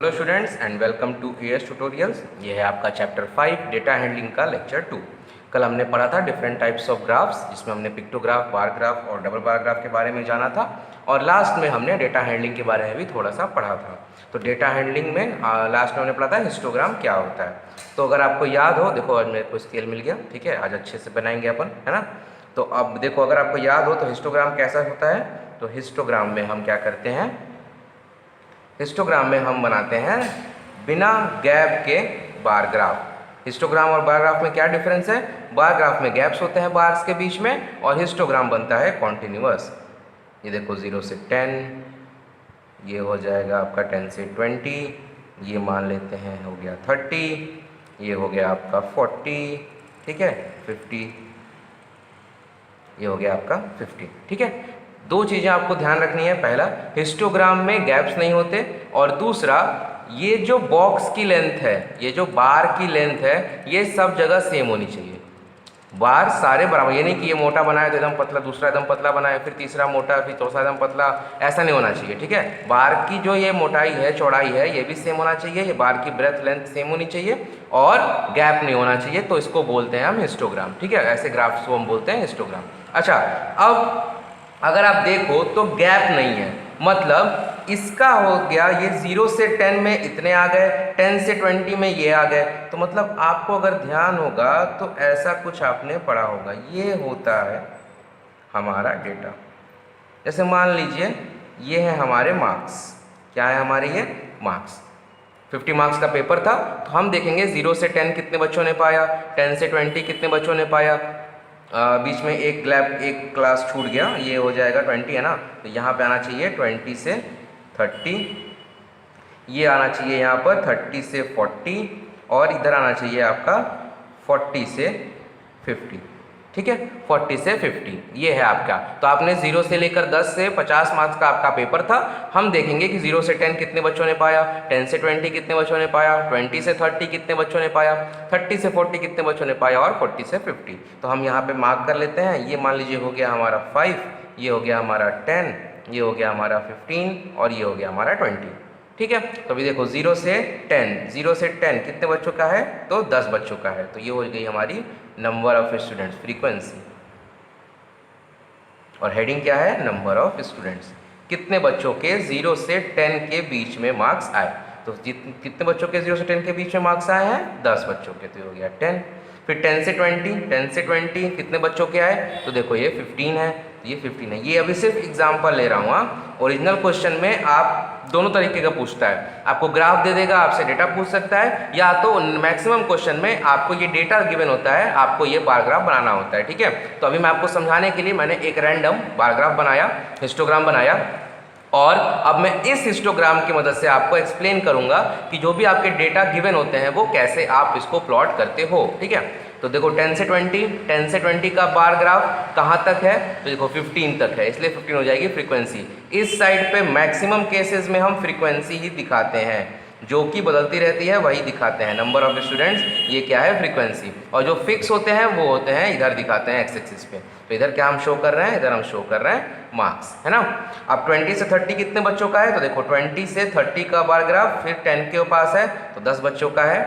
Hello students and welcome to AS tutorials. ये है आपका चैप्टर 5 डेटा हैंडलिंग का लेक्चर 2। कल हमने पढ़ा था डिफरेंट टाइप्स ऑफ ग्राफ्स, जिसमें हमने पिक्टोग्राफ, बार ग्राफ और डबल बार ग्राफ के बारे में जाना था और लास्ट में हमने डेटा हैंडलिंग के बारे में भी थोड़ा सा पढ़ा था। तो डेटा हैंडलिंग में लास्ट में हमने पढ़ा था हिस्टोग्राम क्या होता है। तो अगर आपको याद हो, देखो आज मेरे को स्केल मिल गया, ठीक है, आज अच्छे से बनाएंगे अपन, है ना। तो अब देखो, अगर आपको याद हो तो हिस्टोग्राम कैसा होता है। तो हिस्टोग्राम में हम क्या करते हैं, हिस्टोग्राम में हम बनाते हैं बिना गैप के बार ग्राफ। हिस्टोग्राम और बार ग्राफ में क्या डिफरेंस है? बार ग्राफ में गैप्स होते हैं बार्स के बीच में और हिस्टोग्राम बनता है कॉन्टिन्यूअस। ये देखो 0 से 10, ये हो जाएगा आपका 10 से 20, ये मान लेते हैं हो गया 30, ये हो गया आपका 40, ठीक है, 50, ये हो गया आपका 50, ठीक है। दो चीज़ें आपको ध्यान रखनी है, पहला हिस्टोग्राम में गैप्स नहीं होते और दूसरा ये जो बॉक्स की लेंथ है, ये जो बार की लेंथ है, ये सब जगह सेम होनी चाहिए। बार सारे बराबर, ये नहीं कि ये मोटा बनाए तो एकदम पतला, दूसरा एकदम पतला बनाए, फिर तीसरा मोटा, फिर चौथा एकदम पतला, ऐसा नहीं होना चाहिए, ठीक है। बार की जो ये मोटाई है, चौड़ाई है, ये भी सेम होना चाहिए, ये बार की ब्रेथ लेंथ सेम होनी चाहिए और गैप नहीं होना चाहिए। तो इसको बोलते हैं हम हिस्टोग्राम, ठीक है। ऐसे ग्राफ्स को हम बोलते हैं हिस्टोग्राम। अच्छा, अब अगर आप देखो तो गैप नहीं है, मतलब इसका हो गया ये 0 से 10 में इतने आ गए, 10 से 20 में ये आ गए। तो मतलब आपको अगर ध्यान होगा तो ऐसा कुछ आपने पढ़ा होगा। ये होता है हमारा डेटा। जैसे मान लीजिए ये है हमारे मार्क्स। क्या है हमारे ये मार्क्स? 50 मार्क्स का पेपर था, तो हम देखेंगे 0 से 10 कितने बच्चों ने पाया, 10 से 20 कितने बच्चों ने पाया। बीच में एक क्लास छूट गया, ये हो जाएगा 20, है ना। तो यहाँ पे आना चाहिए 20 से 30, ये आना चाहिए यहाँ पर 30 से 40 और इधर आना चाहिए आपका 40 से 50, ठीक है, 40 से 50, ये है आपका। तो आपने 0 से लेकर 10 से 50 मार्क्स का आपका पेपर था। हम देखेंगे कि 0 से 10 कितने बच्चों ने पाया, 10 से 20 कितने बच्चों ने पाया, 20 से 30 कितने बच्चों ने पाया, 30 से 40 कितने बच्चों ने पाया और 40 से 50। तो हम यहाँ पे मार्क कर लेते हैं। ये मान लीजिए हो गया हमारा 5, ये हो गया हमारा 10, ये हो गया हमारा 15 और ये हो गया हमारा 20, ठीक है। तो अभी देखो 0 से 10 कितने बच्चों का है? तो 10 बच्चों का है। तो ये हो गई हमारी नंबर ऑफ स्टूडेंट्स, फ्रीक्वेंसी, और हेडिंग क्या है? Number of students. कितने बच्चों के 0 से 10 के बीच में मार्क्स आए? तो कितने बच्चों के 0 से 10 के बीच में मार्क्स आए हैं? 10 बच्चों के, तो हो गया 10। फिर 10 से 20 कितने बच्चों के आए? तो देखो ये 15 है, तो ये 15 है। ये अभी सिर्फ एग्जाम्पल ले रहा हूँ। हाँ, ओरिजिनल क्वेश्चन में आप दोनों तरीके का पूछता है, आपको ग्राफ दे देगा, आपसे डेटा पूछ सकता है, या तो मैक्सिमम क्वेश्चन में आपको ये डेटा गिवन होता है, आपको ये बार ग्राफ बनाना होता है, ठीक है। तो अभी मैं आपको समझाने के लिए मैंने एक रैंडम बार ग्राफ बनाया, हिस्टोग्राम बनाया, और अब मैं इस हिस्टोग्राम की मदद से आपको एक्सप्लेन करूंगा कि जो भी आपके डेटा गिवन होते हैं वो कैसे आप इसको प्लॉट करते हो, ठीक है। तो देखो 10 से 20 का बार ग्राफ कहाँ तक है? तो देखो 15 तक है, इसलिए 15 हो जाएगी फ्रीक्वेंसी। इस साइड पे मैक्सिमम केसेस में हम फ्रीक्वेंसी ही दिखाते हैं, जो कि बदलती रहती है वही दिखाते हैं। नंबर ऑफ स्टूडेंट्स, ये क्या है? फ्रीक्वेंसी। और जो फिक्स होते हैं वो होते हैं इधर दिखाते हैं एक्स एक्सिस पे। तो इधर क्या हम शो कर रहे हैं? इधर हम शो कर रहे हैं मार्क्स, है ना। अब 20 से 30 कितने बच्चों का है? तो देखो 20 से 30 का बार ग्राफ, फिर 10 के पास है तो 10 बच्चों का है।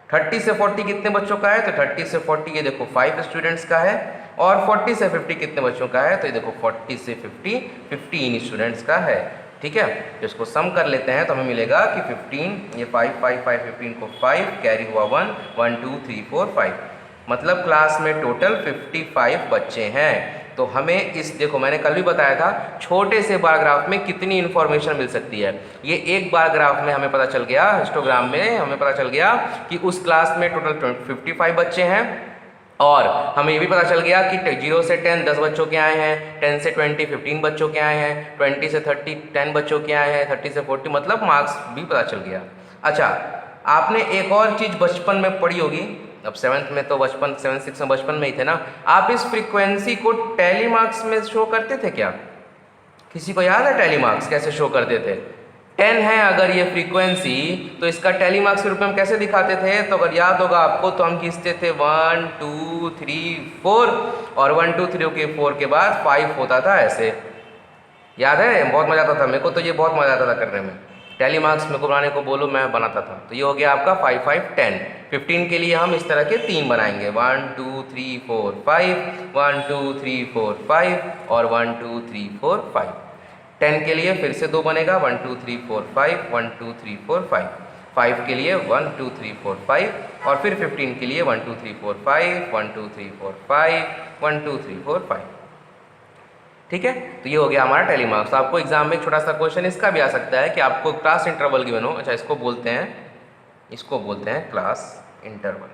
30 से 40 कितने बच्चों का है? तो 30 से 40 ये देखो 5 स्टूडेंट्स का है। और 40 से 50 कितने बच्चों का है? तो ये देखो 40 से 50 15 स्टूडेंट्स का है, ठीक है। तो इसको सम कर लेते हैं तो हमें मिलेगा कि 15, ये 5 5 5 15 को 5 कैरी हुआ 1 1 2 3 4 5, मतलब क्लास में टोटल 55 बच्चे हैं। तो हमें इस, देखो मैंने कल भी बताया था, छोटे से बार ग्राफ में कितनी इन्फॉर्मेशन मिल सकती है। ये एक बार ग्राफ में हमें पता चल गया, हिस्टोग्राम में हमें पता चल गया कि उस क्लास में टोटल 55 बच्चे हैं, और हमें ये भी पता चल गया कि 0 से 10 10 बच्चों के आए हैं, 10 से 20 15 बच्चों के आए हैं, 20 से 30 10 बच्चों के आए हैं, 30 से 40 मतलब मार्क्स भी पता चल गया। अच्छा, आपने एक और चीज़ बचपन में पढ़ी होगी, अब 7th में तो बचपन 7 6 में बचपन में ही थे ना, आप इस फ्रीक्वेंसी को टैली मार्क्स में शो करते थे क्या? किसी को याद है टैली मार्क्स कैसे शो करते थे? 10 है अगर ये फ्रीक्वेंसी, तो इसका टैली मार्क्स के रूप में हम कैसे दिखाते थे? तो अगर याद होगा आपको तो हम खींचते थे 1 2 3 4, और 1 2 3 के 4 के बाद 5 होता था, ऐसे याद है? बहुत मजा आता था, मेरे को तो ये बहुत मजा आता था करने में। टैली मार्क्स मेरे को बनाने को बोलो, मैं बनाता था। तो ये हो गया आपका 5 5 10। 15 के लिए हम इस तरह के 3 बनाएंगे, 1 2 3 4 5, 1 2 3 4 5 और 1 2 3 4 5। 10 के लिए फिर से 2 बनेगा, 1 2 3 4 5, 1 2 3 4 5। 5 के लिए 1 2 3 4 5 और फिर 15 के लिए 1 2 3 4 5, 1 2 3 4 5, 1 2 3 4 5। ठीक है, तो ये हो गया हमारा टैली मार्क्स। तो आपको एग्जाम में एक छोटा सा क्वेश्चन इसका भी आ सकता है कि आपको क्लास इंटरवल गिवन हो। अच्छा, इसको बोलते हैं क्लास इंटरवल।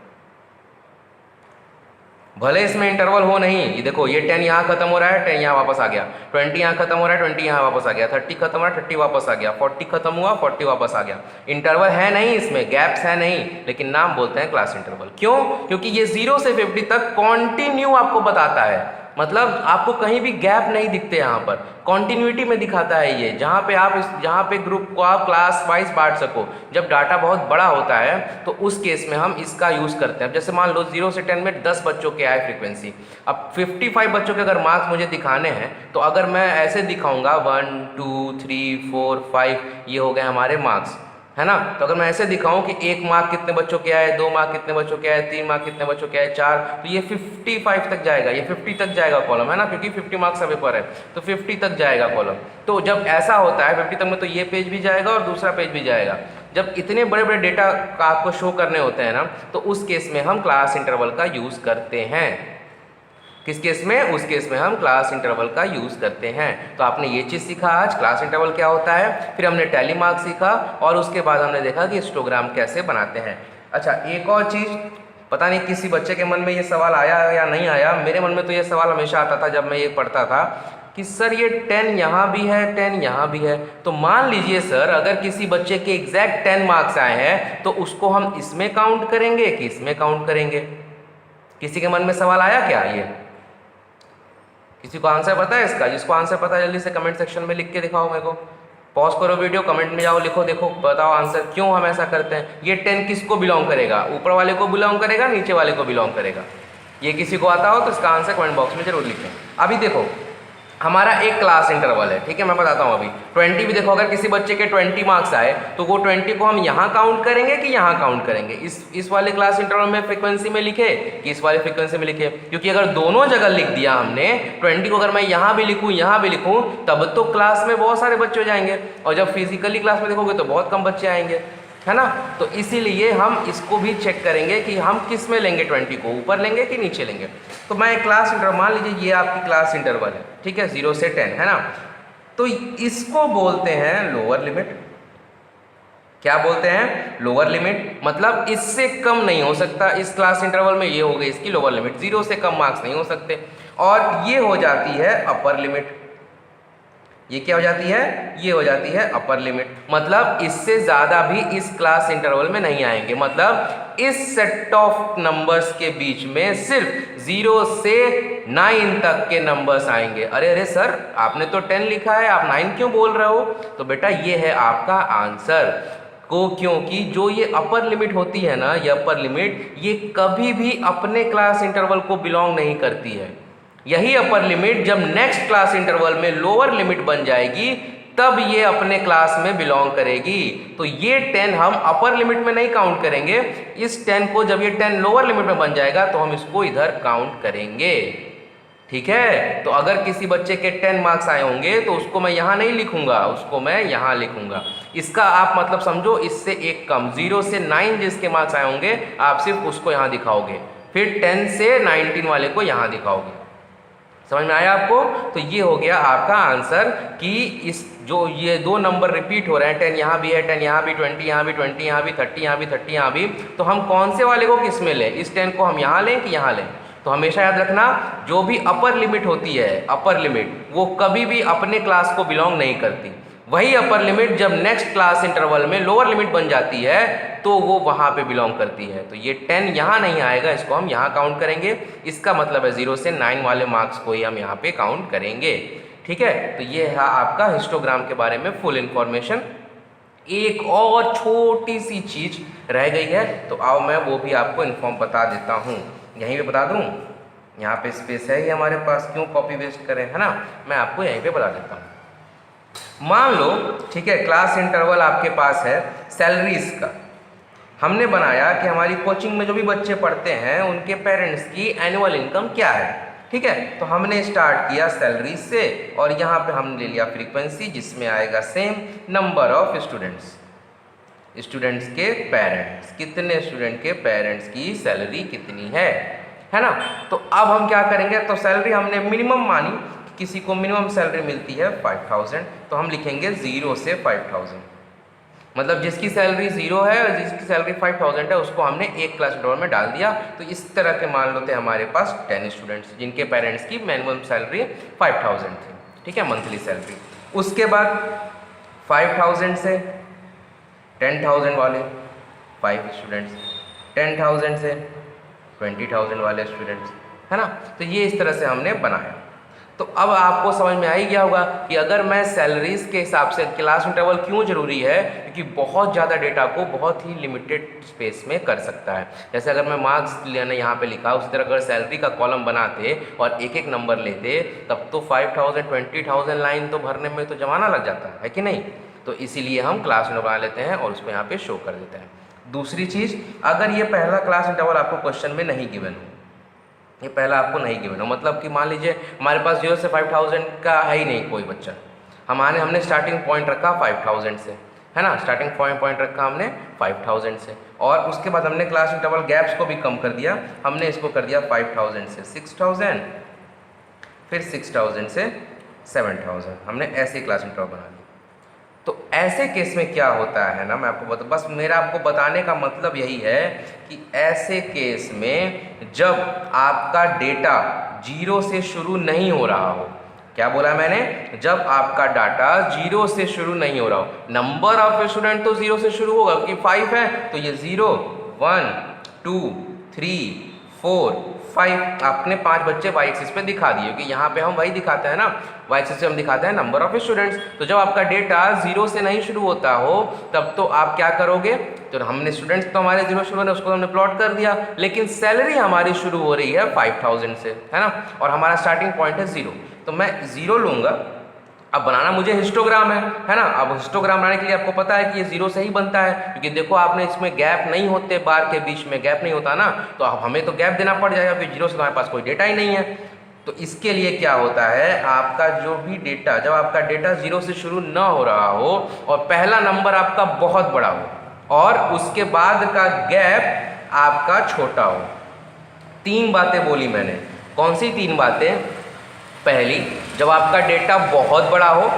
भले इसमें इंटरवल हो नहीं, ये देखो ये 10 यहाँ खत्म हो रहा है, 10 यहाँ वापस आ गया, 20 यहाँ खत्म हो रहा है, 20 यहाँ वापस आ गया, 30 खत्म हो रहा है, 30 वापस आ गया, 40 खत्म हुआ, 40 वापस आ गया। इंटरवल है नहीं, इसमें गैप्स है नहीं, लेकिन नाम बोलते हैं क्लास इंटरवल। क्यों? क्योंकि ये 0 से 50 तक कॉन्टिन्यू आपको बताता है, मतलब आपको कहीं भी गैप नहीं दिखते, यहाँ पर कॉन्टिन्यूटी में दिखाता है ये, जहाँ पे ग्रुप को आप क्लास वाइज बांट सको। जब डाटा बहुत बड़ा होता है तो उस केस में हम इसका यूज़ करते हैं। जैसे मान लो 0 से 10 में 10 बच्चों के आए फ्रीक्वेंसी, अब 55 बच्चों के अगर मार्क्स मुझे दिखाने हैं तो अगर मैं ऐसे दिखाऊंगा 1 2 3 4 5, ये हो गए हमारे मार्क्स, है ना। तो अगर मैं ऐसे दिखाऊं कि 1 मार्क कितने बच्चों के आए, 2 मार्क कितने बच्चों के आए, 3 मार्क कितने बच्चों के आए, 4, तो ये 55 तक जाएगा, ये 50 तक जाएगा कॉलम, है ना, क्योंकि 50 मार्क्स का पेपर है तो 50 तक जाएगा कॉलम। तो जब ऐसा होता है 50 तक में, तो ये पेज भी जाएगा और दूसरा पेज भी जाएगा। जब इतने बड़े बड़े डेटा का आपको शो करने होते हैं ना, तो उस केस में हम क्लास इंटरवल का यूज़ करते हैं। किस केस में? उस केस में हम क्लास इंटरवल का यूज़ करते हैं। तो आपने ये चीज़ सीखा आज, क्लास इंटरवल क्या होता है, फिर हमने टैली मार्क्स सीखा और उसके बाद हमने देखा कि हिस्टोग्राम कैसे बनाते हैं। अच्छा, एक और चीज़, पता नहीं किसी बच्चे के मन में ये सवाल आया या नहीं आया, मेरे मन में तो ये सवाल हमेशा आता था जब मैं ये पढ़ता था कि सर ये 10 यहाँ भी है, 10 यहाँ भी है। तो मान लीजिए सर, अगर किसी बच्चे के एग्जैक्ट 10 मार्क्स आए हैं तो उसको हम इसमें काउंट करेंगे कि इसमें काउंट करेंगे? किसी के मन में सवाल आया क्या? ये किसी को आंसर पता है इसका? जिसको आंसर पता है जल्दी से कमेंट सेक्शन में लिख के दिखाओ मेरे को। पॉज करो वीडियो, कमेंट में जाओ, लिखो, देखो, बताओ आंसर, क्यों हम ऐसा करते हैं। ये 10 किसको बिलोंग करेगा? ऊपर वाले को बिलोंग करेगा, नीचे वाले को बिलोंग करेगा? ये किसी को आता हो तो इसका आंसर कमेंट बॉक्स में जरूर लिखें। अभी देखो हमारा एक क्लास इंटरवल है, ठीक है, मैं बताता हूँ अभी। 20 भी देखो, अगर किसी बच्चे के 20 मार्क्स आए तो वो 20 को हम यहाँ काउंट करेंगे कि यहाँ काउंट करेंगे? इस वाले क्लास इंटरवल में फ्रीक्वेंसी में लिखे कि इस वाले फ्रीक्वेंसी में लिखे? क्योंकि अगर दोनों जगह लिख दिया हमने, 20 को अगर मैं यहाँ भी लिखूँ यहाँ भी लिखूँ, तब तो क्लास में बहुत सारे बच्चे हो जाएंगे, और जब फिजिकली क्लास में देखोगे तो बहुत कम बच्चे आएंगे, है ना। तो इसीलिए हम इसको भी चेक करेंगे कि हम किस में लेंगे, 20 को ऊपर लेंगे कि नीचे लेंगे। तो मैं एक क्लास इंटरवल, मान लीजिए ये आपकी क्लास इंटरवल है, ठीक है, 0 से 10, है ना। तो इसको बोलते हैं लोअर लिमिट। क्या बोलते हैं? Lower limit. मतलब इससे कम नहीं हो सकता इस क्लास इंटरवल में, ये हो गई इसकी लोअर लिमिट, 0 से कम मार्क्स नहीं हो सकते। और ये हो जाती है अपर लिमिट। ये क्या हो जाती है? ये हो जाती है अपर लिमिट। मतलब इससे ज़्यादा भी इस क्लास इंटरवल में नहीं आएंगे। मतलब इस सेट ऑफ नंबर्स के बीच में सिर्फ 0 से 9 तक के नंबर्स आएंगे। अरे सर, आपने तो 10 लिखा है, आप 9 क्यों बोल रहे हो? तो बेटा ये है आपका आंसर को, क्योंकि जो ये अपर लिमिट होती है ना, ये अपर लिमिट, ये कभी भी अपने क्लास इंटरवल को बिलोंग नहीं करती है। यही अपर लिमिट जब नेक्स्ट क्लास इंटरवल में लोअर लिमिट बन जाएगी, तब ये अपने क्लास में बिलोंग करेगी। तो ये 10 हम अपर लिमिट में नहीं काउंट करेंगे, इस 10 को जब ये 10 लोअर लिमिट में बन जाएगा तो हम इसको इधर काउंट करेंगे, ठीक है। तो अगर किसी बच्चे के 10 मार्क्स आए होंगे तो उसको मैं यहाँ नहीं लिखूंगा, उसको मैं यहाँ लिखूंगा। इसका आप मतलब समझो इससे एक कम, 0 से 9 जिसके मार्क्स आए होंगे आप सिर्फ उसको यहाँ दिखाओगे, फिर 10 से 19 वाले को यहाँ दिखाओगे। समझ में आया आपको? तो ये हो गया आपका आंसर कि इस जो ये 2 नंबर रिपीट हो रहे हैं, 10 यहाँ भी है, 10 यहाँ भी, 20 यहाँ भी, 20 यहाँ भी, 30 यहाँ भी, 30 यहाँ भी, तो हम कौन से वाले को किस में लें? इस 10 को हम यहाँ लें कि यहाँ लें? तो हमेशा याद रखना, जो भी अपर लिमिट होती है, अपर लिमिट, वो कभी भी अपने क्लास को बिलोंग नहीं करती। वही अपर लिमिट जब नेक्स्ट क्लास इंटरवल में लोअर लिमिट बन जाती है तो वो वहाँ पे बिलोंग करती है। तो ये 10 यहाँ नहीं आएगा, इसको हम यहाँ काउंट करेंगे। इसका मतलब है 0 से 9 वाले मार्क्स को ही हम यहाँ पे काउंट करेंगे, ठीक है। तो ये है आपका हिस्टोग्राम के बारे में फुल इन्फॉर्मेशन। एक और छोटी सी चीज़ रह गई है, तो आओ मैं वो भी आपको इन्फॉर्म बता देता हूँ। यहीं पे बता दूँ, यहाँ पे स्पेस है ही हमारे पास, क्यों कॉपी वेस्ट करें, है ना। मैं आपको यहीं पे बता देता हूँ। मान लो, ठीक है, क्लास इंटरवल आपके पास है सैलरीज का। हमने बनाया कि हमारी कोचिंग में जो भी बच्चे पढ़ते हैं उनके पेरेंट्स की एनुअल इनकम क्या है, ठीक है। तो हमने स्टार्ट किया सैलरी से और यहाँ पे हमने ले लिया फ्रीक्वेंसी, जिसमें आएगा same number of students, students के पेरेंट्स, कितने स्टूडेंट के पेरेंट्स की सैलरी कितनी है ना। तो अब हम क्या करेंगे, तो सैलरी हमने मिनिमम मानी, किसी को मिनिमम सैलरी मिलती है 5000, तो हम लिखेंगे 0 से 5000, मतलब जिसकी सैलरी 0 है और जिसकी सैलरी 5000 है उसको हमने एक क्लास इंटरवल में डाल दिया। तो इस तरह के मान लो थे हमारे पास 10 स्टूडेंट्स जिनके पेरेंट्स की मिनिमम सैलरी 5000 थी, ठीक है, मंथली सैलरी। उसके बाद 5000 से 10,000 वाले 5 स्टूडेंट्स, 10,000 से 20,000 वाले स्टूडेंट्स, है ना। तो ये इस तरह से हमने बनाया। तो अब आपको समझ में आ ही गया होगा कि अगर मैं सैलरीज के हिसाब से क्लास इंटरवल क्यों ज़रूरी है, क्योंकि बहुत ज़्यादा डेटा को बहुत ही लिमिटेड स्पेस में कर सकता है। जैसे अगर मैं मार्क्स लेने यहाँ पे लिखा, उसी तरह अगर सैलरी का कॉलम बनाते और एक एक नंबर लेते, तब तो 5,000 20,000 लाइन तो भरने में तो जमाना लग जाता है कि नहीं। तो इसीलिए हम क्लास इंटरवल बना लेते हैं और उसको यहाँ पे शो कर देते हैं। दूसरी चीज़, अगर ये पहला क्लास इंटरवल आपको क्वेश्चन में नहीं गिवन हो, ये पहला आपको नहीं गिवन हो, मतलब कि मान लीजिए हमारे पास 0 से 5000 का है ही नहीं कोई बच्चा, हमने स्टार्टिंग पॉइंट रखा 5000 से, है ना, स्टार्टिंग पॉइंट रखा हमने 5000 से, और उसके बाद हमने क्लास इंटरवल गैप्स को भी कम कर दिया, हमने इसको कर दिया 5000 से 6000, फिर 6000 से 7000, हमने ऐसे क्लास इंटरवल बना दिया। तो ऐसे केस में क्या होता है ना, मैं आपको बस मेरा आपको बताने का मतलब यही है कि ऐसे केस में जब आपका डेटा 0 से शुरू नहीं हो रहा हो, क्या बोला मैंने, जब आपका डाटा 0 से शुरू नहीं हो रहा हो, नंबर ऑफ स्टूडेंट तो 0 से शुरू होगा क्योंकि 5 है, तो ये 0 1 2 3 4 5 आपने 5 बच्चे वाई एक्सिस पे दिखा दिए, क्योंकि यहाँ पे हम वही दिखाते हैं ना, वाई एक्सिस पे हम दिखाते हैं नंबर ऑफ स्टूडेंट्स। तो जब आपका डेटा 0 से नहीं शुरू होता हो तब तो आप क्या करोगे, तो हमने स्टूडेंट्स तो हमारे 0 शुरू होने उसको हमने प्लॉट कर दिया, लेकिन सैलरी हमारी शुरू हो रही है 5000 से, है ना, और हमारा स्टार्टिंग पॉइंट है 0, तो मैं 0 लूँगा। अब बनाना मुझे हिस्टोग्राम है ना। अब हिस्टोग्राम बनाने के लिए आपको पता है कि ये 0 से ही बनता है, क्योंकि देखो आपने इसमें गैप नहीं होते, बार के बीच में गैप नहीं होता ना, तो अब हमें तो गैप देना पड़ जाएगा, फिर 0 से हमारे पास कोई डेटा ही नहीं है। तो इसके लिए क्या होता है, आपका जो भी डेटा, जब आपका डेटा 0 से शुरू ना हो रहा हो और पहला नंबर आपका बहुत बड़ा हो और उसके बाद का गैप आपका छोटा हो। 3 बातें बोली मैंने, कौन सी 3 बातें, पहली, जब आपका डेटा बहुत बड़ा हो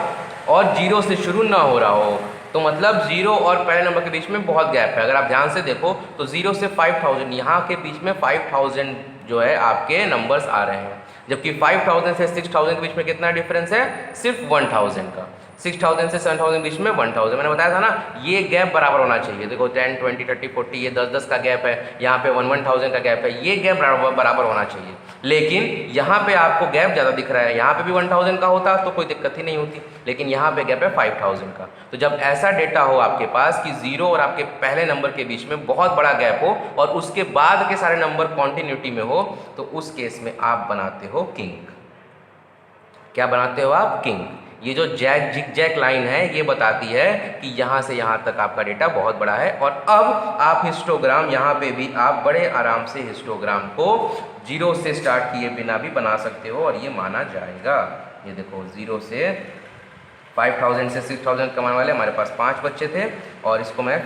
और 0 से शुरू ना हो रहा हो, तो मतलब 0 और पहले नंबर के बीच में बहुत गैप है। अगर आप ध्यान से देखो तो 0 से 5000 यहाँ के बीच में 5000 जो है आपके नंबर्स आ रहे हैं, जबकि 5000 से 6000 के बीच में कितना डिफरेंस है, सिर्फ 1000 का। 6000 से 7000 के बीच में 1000, मैंने बताया था ना, ये गैप बराबर होना चाहिए। देखो 10 20 30 40 ये 10 का गैप है, यहाँ पे 1000 का गैप है, ये गैप बराबर होना चाहिए। लेकिन यहाँ पे आपको गैप ज़्यादा दिख रहा है, यहाँ पे भी 1000 का होता तो कोई दिक्कत ही नहीं होती, लेकिन यहाँ पे गैप है 5000 का। तो जब ऐसा डेटा हो आपके पास कि 0 और आपके पहले नंबर के बीच में बहुत बड़ा गैप हो और उसके बाद के सारे नंबर कॉन्टिन्यूटी में हो, तो उस केस में आप बनाते हो किंग। क्या बनाते हो आप, किंग। ये जो जिग-जैग लाइन है ये बताती है कि यहाँ से यहाँ तक आपका डेटा बहुत बड़ा है। और अब आप हिस्टोग्राम यहाँ पे भी आप बड़े आराम से हिस्टोग्राम को 0 से स्टार्ट किए बिना भी बना सकते हो और ये माना जाएगा। ये देखो 0 से 5000 से 6000 कमाने वाले हमारे पास 5 बच्चे थे और इसको मैं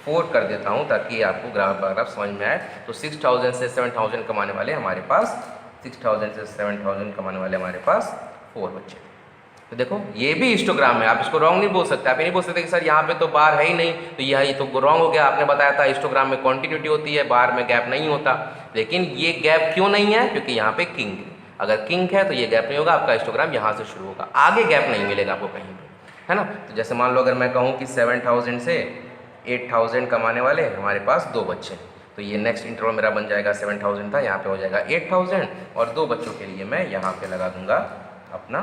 4 कर देता हूँ ताकि आपको ग्राफ समझ में आए। तो 6000 से 7000 कमाने वाले हमारे पास 6000 से 7000 कमाने वाले हमारे पास 4 बच्चे। तो देखो ये भी हिस्टोग्राम है, आप इसको रॉन्ग नहीं बोल सकते। आप ये नहीं बोल सकते कि सर यहाँ पे तो बार है ही नहीं, तो यह तो रॉन्ग हो गया। आपने बताया था हिस्टोग्राम में कॉन्टिन्यूटी होती है, बार में गैप नहीं होता। लेकिन ये गैप क्यों नहीं है, क्योंकि यहाँ पे किंग है। अगर किंग है तो ये गैप नहीं होगा, आपका हिस्टोग्राम यहाँ से शुरू होगा, आगे गैप नहीं मिलेगा आपको कहीं पर, है ना। तो जैसे मान लो अगर मैं कहूँ कि 7000 से 8000 कमाने वाले हमारे पास 2 बच्चे, तो ये नेक्स्ट इंटरवल मेरा बन जाएगा 7000 था, यहाँ पे हो जाएगा 8000 और 2 बच्चों के लिए मैं यहाँ पे लगा दूंगा अपना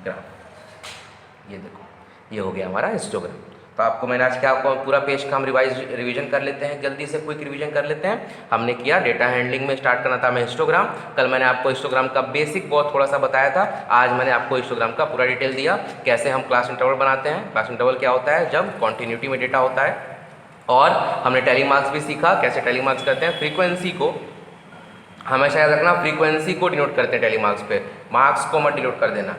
ग्राफ। ये देखो ये हो गया हमारा हिस्टोग्राम। तो आपको मैंने आज क्या पूरा पेज का हम रिवीजन कर लेते हैं, जल्दी से क्विक रिवीजन कर लेते हैं। हमने किया डेटा हैंडलिंग में स्टार्ट करना था हमें हिस्टोग्राम। कल मैंने आपको हिस्टोग्राम का बेसिक बहुत थोड़ा सा बताया था, आज मैंने आपको हिस्टोग्राम का पूरा डिटेल दिया, कैसे हम क्लास इंटरवल बनाते हैं। क्लास इंटरवल क्या होता है, जब कॉन्टिन्यूटी में डेटा होता है। और हमने टैली मार्क्स भी सीखा, कैसे टैली मार्क्स करते हैं। फ्रीक्वेंसी को हमेशा याद रखना, फ्रीक्वेंसी को डिनोट करते हैं टैली मार्क्स पे, मार्क्स को मत डिनोट कर देना,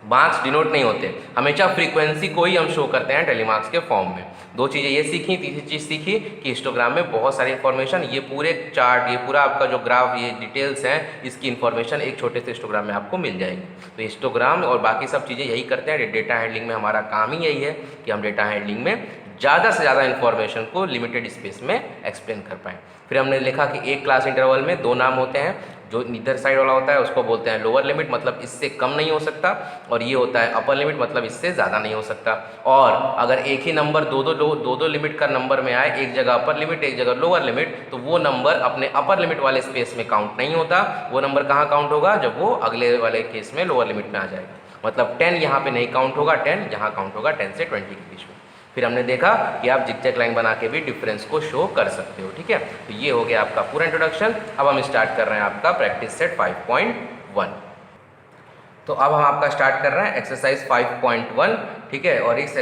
मार्क्स डिनोट नहीं होते, हमेशा फ्रीक्वेंसी को ही हम शो करते हैं टेली मार्क्स के फॉर्म में। दो चीज़ें ये सीखी। तीसरी चीज़ सीखी कि हिस्टोग्राम में बहुत सारी इन्फॉर्मेशन, ये पूरे चार्ट, ये पूरा आपका जो ग्राफ, ये डिटेल्स हैं, इसकी इन्फॉर्मेशन एक छोटे से हिस्टोग्राम में आपको मिल जाएगी। तो हिस्टोग्राम और बाकी सब चीज़ें यही करते हैं। डेटा हैंडलिंग में हमारा काम ही यही है कि हम डेटा हैंडलिंग में ज़्यादा से ज़्यादा इन्फॉर्मेशन को लिमिटेड स्पेस में एक्सप्लेन कर पाएँ। फिर हमने लिखा कि एक क्लास इंटरवल में दो नाम होते हैं, जो इधर साइड वाला होता है उसको बोलते हैं लोअर लिमिट, मतलब इससे कम नहीं हो सकता, और ये होता है अपर लिमिट, मतलब इससे ज़्यादा नहीं हो सकता। और अगर एक ही नंबर दो लिमिट का नंबर में आए, एक जगह अपर लिमिट एक जगह लोअर लिमिट, तो वो नंबर अपने अपर लिमिट वाले स्पेस में काउंट नहीं होता। वो नंबर कहाँ काउंट होगा, जब वो अगले वाले केस में लोअर लिमिट में आ जाएगा। मतलब 10 यहाँ पे नहीं काउंट होगा, 10 यहाँ काउंट होगा, 10 से 20 के बीच में। फिर हमने देखा कि आप जिगजैग लाइन बना के भी डिफरेंस को शो कर सकते हो, ठीक है। तो ये हो गया आपका पूरा इंट्रोडक्शन। अब हम स्टार्ट कर रहे हैं आपका प्रैक्टिस सेट 5.1। तो अब हम आपका स्टार्ट कर रहे हैं एक्सरसाइज 5.1, ठीक है। और इस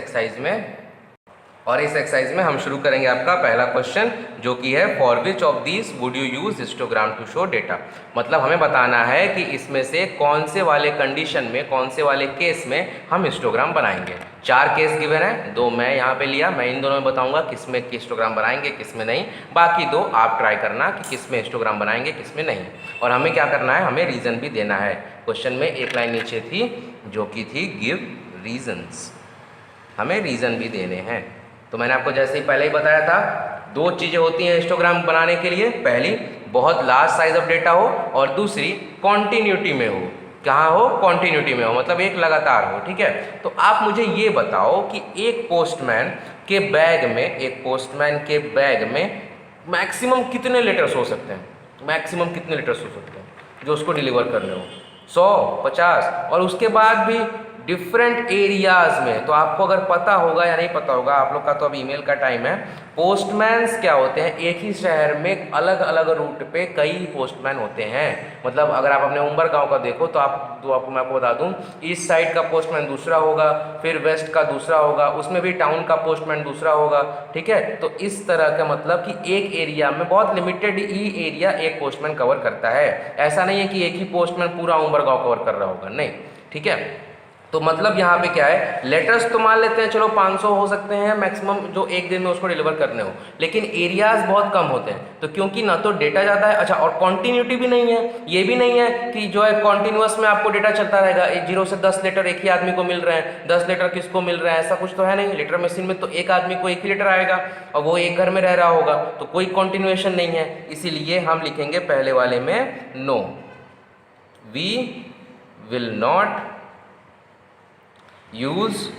एक्सरसाइज में हम शुरू करेंगे आपका पहला क्वेश्चन, जो कि है for which of these would you use histogram to show data. मतलब हमें बताना है कि इसमें से कौन से वाले कंडीशन में, कौन से वाले केस में हम हिस्टोग्राम बनाएंगे। 4 केस गिवन है, 2 मैं यहाँ पे लिया, मैं इन दोनों में बताऊंगा किस में हिस्टोग्राम बनाएंगे किस में नहीं। बाकी 2 आप ट्राई करना कि किस में हिस्टोग्राम बनाएंगे किस में नहीं। और हमें क्या करना है, हमें रीज़न भी देना है। क्वेश्चन में एक लाइन नीचे थी जो कि थी गिव रीजन्स, हमें रीज़न भी देने हैं। तो मैंने आपको जैसे ही पहले ही बताया था, 2 चीज़ें होती हैं हिस्टोग्राम बनाने के लिए। पहली, बहुत लार्ज साइज ऑफ डेटा हो, और दूसरी कॉन्टिन्यूटी में हो। कहाँ हो, कॉन्टिन्यूटी में हो, मतलब एक लगातार हो, ठीक है। तो आप मुझे ये बताओ कि एक पोस्टमैन के बैग में मैक्सिमम कितने लेटर्स हो सकते हैं, मैक्सिमम कितने लेटर्स हो सकते हैं जो उसको डिलीवर करने हो, 100, 50, और उसके बाद भी डिफरेंट एरियाज़ में। तो आपको अगर पता होगा या नहीं पता होगा, आप लोग का तो अभी ईमेल का टाइम है, पोस्टमैन्स क्या होते हैं, एक ही शहर में अलग अलग रूट पे कई पोस्टमैन होते हैं। मतलब अगर आप अपने उम्बर गांव का देखो तो मैं आपको बता दूं, ईस्ट साइड का पोस्टमैन दूसरा होगा, फिर वेस्ट का दूसरा होगा, उसमें भी टाउन का पोस्टमैन दूसरा होगा, ठीक है। तो इस तरह का मतलब कि एक एरिया में बहुत लिमिटेड ही एरिया एक पोस्टमैन कवर करता है। ऐसा नहीं है कि एक ही पोस्टमैन पूरा उम्बर गाँव कवर कर रहा होगा, नहीं, ठीक है। तो मतलब यहाँ पे क्या है, लेटर्स तो मान लेते हैं चलो 500 हो सकते हैं मैक्सिमम जो एक दिन में उसको डिलीवर करने हो, लेकिन एरियाज बहुत कम होते हैं। तो क्योंकि ना तो डेटा ज़्यादा है, अच्छा, और कॉन्टिन्यूटी भी नहीं है। ये भी नहीं है कि जो है कॉन्टिन्यूअस में आपको डेटा चलता रहेगा, 0 से 10 लेटर एक ही आदमी को मिल रहे हैं, 10 लेटर किसको मिल रहे हैं, ऐसा कुछ तो है नहीं। लेटर मशीन में तो एक आदमी को एक ही लेटर आएगा और वो एक घर में रह रहा होगा, तो कोई कॉन्टिन्यूएशन नहीं है। इसीलिए हम लिखेंगे पहले वाले में no, we will not use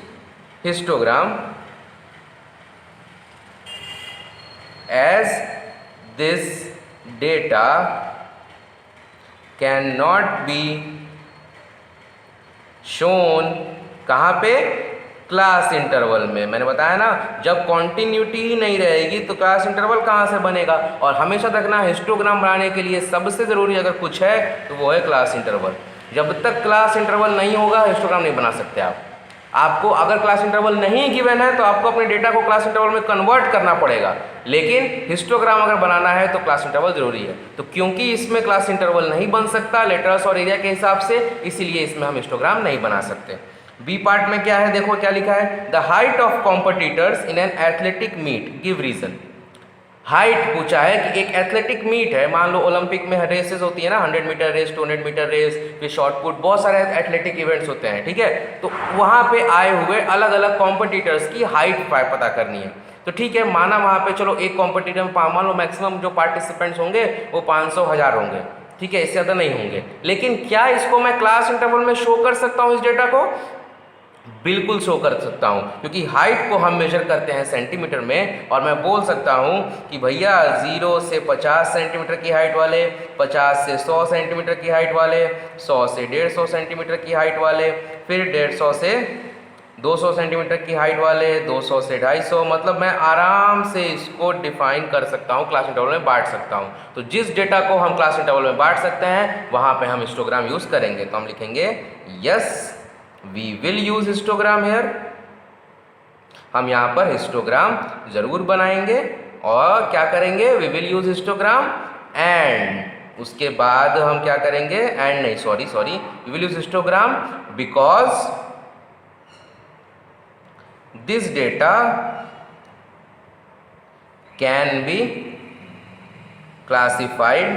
histogram as this data cannot be shown कहाँ पे, क्लास इंटरवल में। मैंने बताया ना, जब कॉन्टिन्यूटी ही नहीं रहेगी तो क्लास इंटरवल कहाँ से बनेगा। और हमेशा रखना, हिस्टोग्राम बनाने के लिए सबसे ज़रूरी अगर कुछ है तो वो है क्लास इंटरवल। जब तक क्लास इंटरवल नहीं होगा हिस्टोग्राम नहीं बना सकते आप। आपको अगर क्लास इंटरवल नहीं गिवन है तो आपको अपने डेटा को क्लास इंटरवल में कन्वर्ट करना पड़ेगा, लेकिन हिस्टोग्राम अगर बनाना है तो क्लास इंटरवल जरूरी है। तो क्योंकि इसमें क्लास इंटरवल नहीं बन सकता लेटर्स और एरिया के हिसाब से, इसीलिए इसमें हम हिस्टोग्राम नहीं बना सकते। बी पार्ट में क्या है, देखो क्या लिखा है, the height of competitors in an athletic meet, give reason. Height पूछा है कि एक एथलेटिक मीट है, मान लो ओलंपिक में रेसेस होती है ना, 100 मीटर रेस, 200 मीटर रेस, फिर शॉर्ट पुट, बहुत सारे एथलेटिक इवेंट्स होते हैं, ठीक है। तो वहाँ पे आए हुए अलग अलग कॉम्पिटिटर्स की हाइट पता करनी है। तो ठीक है, माना वहाँ पे चलो एक कॉम्पिटिटर में मान लो मैक्सिमम जो पार्टिसिपेंट्स होंगे वो 500 1000 होंगे, ठीक है, इससे ज़्यादा नहीं होंगे। लेकिन क्या इसको मैं क्लास इंटरवल में शो कर सकता हूँ इस डेटा को? बिल्कुल शो कर सकता हूँ, क्योंकि हाइट को हम मेजर करते हैं सेंटीमीटर में। और मैं बोल सकता हूँ कि भैया 0 से 50 सेंटीमीटर की हाइट वाले, 50 से 100 सेंटीमीटर की हाइट वाले, 100 से 150 सेंटीमीटर की हाइट वाले, फिर 150 से 200 सेंटीमीटर की हाइट वाले 200 से 250, मतलब मैं आराम से इसको डिफाइन कर सकता हूँ, क्लास इंटरवल में बांट सकता हूँ। तो जिस डेटा को हम क्लास इंटरवल में बांट सकते हैं वहाँ पे हम हिस्टोग्राम यूज़ करेंगे। तो हम लिखेंगे yes we will use histogram here. हम यहाँ पर हिस्टोग्राम ज़रूर बनाएंगे और क्या करेंगे, we will use histogram and उसके बाद हम क्या करेंगे, एंड नहीं sorry we will use histogram because this data can be classified,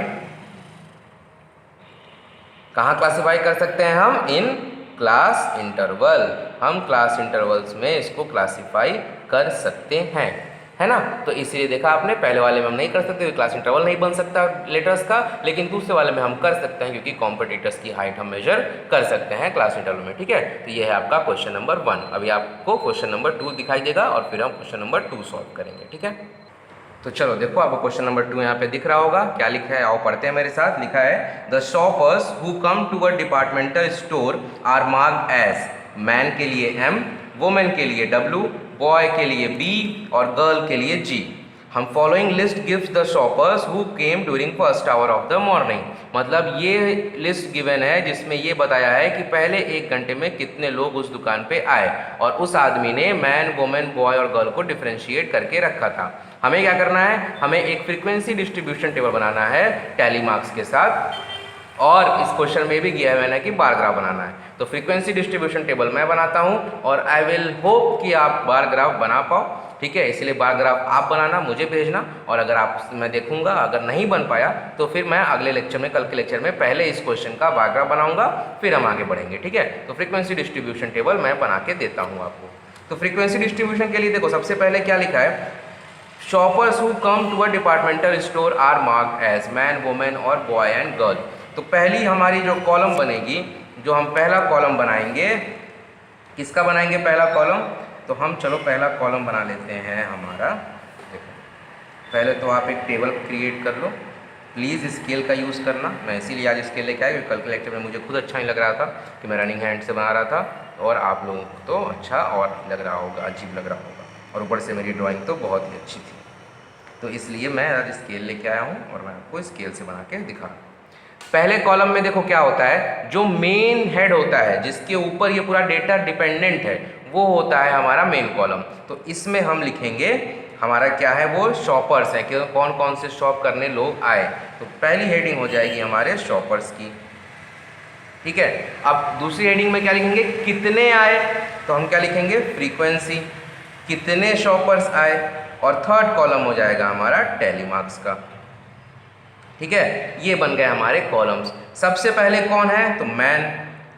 कहाँ क्लासीफाई कर सकते हैं हम, इन क्लास इंटरवल। हम क्लास इंटरवल्स में इसको क्लासीफाई कर सकते हैं, है ना। तो इसीलिए देखा आपने, पहले वाले में हम नहीं कर सकते, क्लास इंटरवल नहीं बन सकता लेटर्स का, लेकिन दूसरे वाले में हम कर सकते हैं क्योंकि कॉम्पिटिटर्स की हाइट हम मेजर कर सकते हैं क्लास इंटरवल में, ठीक है। तो ये है आपका क्वेश्चन नंबर 1। अभी आपको क्वेश्चन नंबर 2 दिखाई देगा और फिर हम क्वेश्चन नंबर 2 सॉल्व करेंगे, ठीक है। तो चलो देखो, आपको क्वेश्चन नंबर 2 यहाँ पे दिख रहा होगा, क्या लिखा है, आओ पढ़ते हैं मेरे साथ। लिखा है the shoppers who come to a departmental store are marked as, man के लिए M, वुमेन के लिए W, बॉय के लिए B और गर्ल के लिए G। हम following list gives the shoppers who came during first hour of the morning, मतलब ये लिस्ट गिवन है जिसमें ये बताया है कि पहले 1 घंटे में कितने लोग उस दुकान पे आए और उस आदमी ने मैन, वुमेन, बॉय और गर्ल को डिफ्रेंशिएट करके रखा था। हमें क्या करना है, हमें एक फ्रीक्वेंसी डिस्ट्रीब्यूशन टेबल बनाना है टैली मार्क्स के साथ, और इस क्वेश्चन में भी किया है मैंने कि बार ग्राफ बनाना है। तो फ्रीक्वेंसी डिस्ट्रीब्यूशन टेबल मैं बनाता हूँ और आई विल होप कि आप बार ग्राफ बना पाओ, ठीक है। इसलिए बार ग्राफ आप बनाना, मुझे भेजना, और अगर आप, मैं देखूंगा अगर नहीं बन पाया तो फिर मैं अगले लेक्चर में, कल के लेक्चर में पहले इस क्वेश्चन का बार ग्राफ बनाऊंगा, फिर हम आगे बढ़ेंगे, ठीक है। तो फ्रीक्वेंसी डिस्ट्रीब्यूशन टेबल मैं बना के देता हूँ आपको। तो फ्रीक्वेंसी डिस्ट्रीब्यूशन के लिए देखो, सबसे पहले क्या लिखा है, shoppers who come to a departmental store are marked as man, women और बॉय एंड गर्ल। तो पहली हमारी जो कॉलम बनेगी, जो हम पहला कॉलम बनाएंगे, किसका बनाएंगे पहला कॉलम, तो हम चलो पहला कॉलम बना लेते हैं हमारा। देखो, पहले तो आप एक टेबल क्रिएट कर लो, प्लीज़ स्केल का यूज़ करना। मैं इसीलिए आज स्केल लेके आया क्योंकि कल के लेक्चर में मुझे खुद अच्छा नहीं लग रहा था कि मैं रनिंग हैंड से बना रहा था, और आप लोगों को तो अच्छा और लग रहा होगा, अजीब लग रहा होगा, और ऊपर से मेरी ड्राइंग तो बहुत ही अच्छी थी। तो इसलिए मैं आज स्केल लेके आया हूँ और मैं आपको स्केल से बना के दिखा रहा हूँ। पहले कॉलम में देखो क्या होता है, जो मेन हेड होता है जिसके ऊपर ये पूरा डेटा डिपेंडेंट है, वो होता है हमारा मेन कॉलम। तो इसमें हम लिखेंगे हमारा क्या है, वो शॉपर्स है कि कौन कौन से शॉप करने लोग आए। तो पहली हेडिंग हो जाएगी हमारे शॉपर्स की, ठीक है। अब दूसरी हेडिंग में क्या लिखेंगे, कितने आए, तो हम क्या लिखेंगे, फ्रीक्वेंसी, कितने शॉपर्स आए। और थर्ड कॉलम हो जाएगा हमारा टैली मार्क्स का, ठीक है। ये बन गए हमारे कॉलम्स। सबसे पहले कौन है, तो मैन,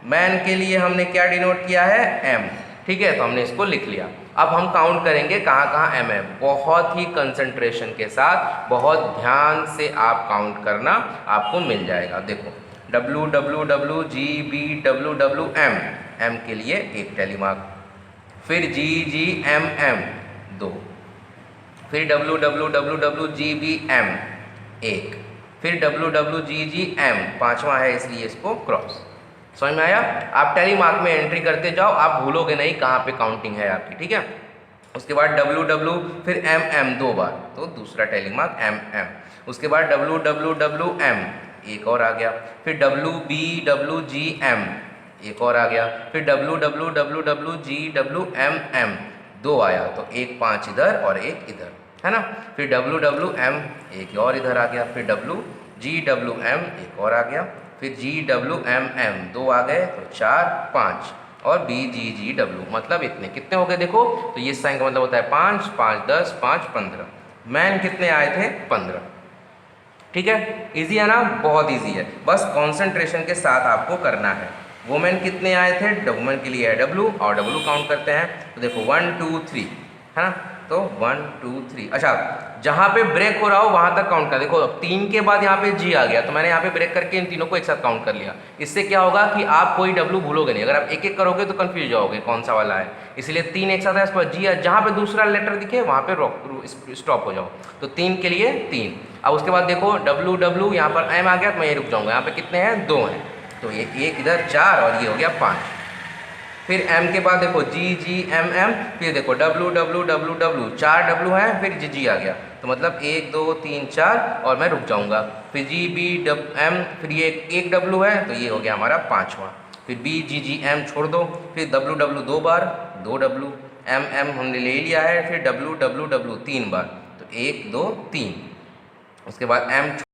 मैन के लिए हमने क्या डिनोट किया है, M, ठीक है। तो हमने इसको लिख लिया। अब हम काउंट करेंगे कहाँ कहाँ M है, बहुत ही कंसंट्रेशन के साथ, बहुत ध्यान से आप काउंट करना, आपको मिल जाएगा। देखो, W W W G B W W M, M के लिए 1 टैली मार्क, फिर G G M M 2, फिर W W W W G B M 1, फिर W W G G M 5वां है इसलिए इसको क्रॉस। समझ में आया। आप टैली मार्क में एंट्री करते जाओ, आप भूलोगे नहीं कहाँ पे काउंटिंग है आपकी, ठीक है। उसके बाद W W फिर M M 2 बार, तो दूसरा टैली मार्क M M। उसके बाद W W W M, एक और आ गया, फिर W B W G M, एक और आ गया, फिर W W W W G W M M 2 आया, तो 1 5 इधर और 1 इधर, है ना। फिर W W M, एक और इधर आ गया, फिर W G W M, एक और आ गया, फिर G W M M 2 आ गए, तो 4 5, और B G G W, मतलब इतने कितने हो गए देखो। तो ये साइन का मतलब होता है 5 5 10 5 15। मैन कितने आए थे, 15, ठीक है। इजी है ना, बहुत इजी है, बस कंसंट्रेशन के साथ आपको करना है। वुमेन कितने आए थे, वुमेन के लिए है W, और W काउंट करते हैं, तो देखो 1 2 3, है ना। तो 1 2 3, अच्छा जहाँ पे ब्रेक हो रहा हो वहाँ तक काउंट कर। देखो 3 के बाद यहाँ पे G आ गया, तो मैंने यहाँ पे ब्रेक करके इन तीनों को एक साथ काउंट कर लिया। इससे क्या होगा कि आप कोई W भूलोगे नहीं, अगर आप एक एक करोगे तो कंफ्यूज जाओगे कौन सा वाला है, इसलिए 3 एक साथ है, उस पर G है, जहाँ पे दूसरा लेटर दिखे वहाँ पे स्टॉप हो जाओ। तो 3 के लिए 3। अब उसके बाद देखो W W, यहाँ पर M आ गया, तो मैं ये रुक जाऊँगा। यहाँ पे कितने हैं, 2 हैं, तो ये 1 इधर 4 और ये हो गया 5। फिर M के बाद देखो G, फिर देखो W, 4 W हैं, फिर G आ गया, तो मतलब 1 2 3 4 और मैं रुक जाऊंगा। फिर GBM, फिर ये एक W है, तो ये हो गया हमारा 5वां। फिर BGM छोड़ दो, फिर W 2 बार, 2 W, M हमने ले लिया है, फिर W 3 बार, तो 1 2 3। उसके बाद M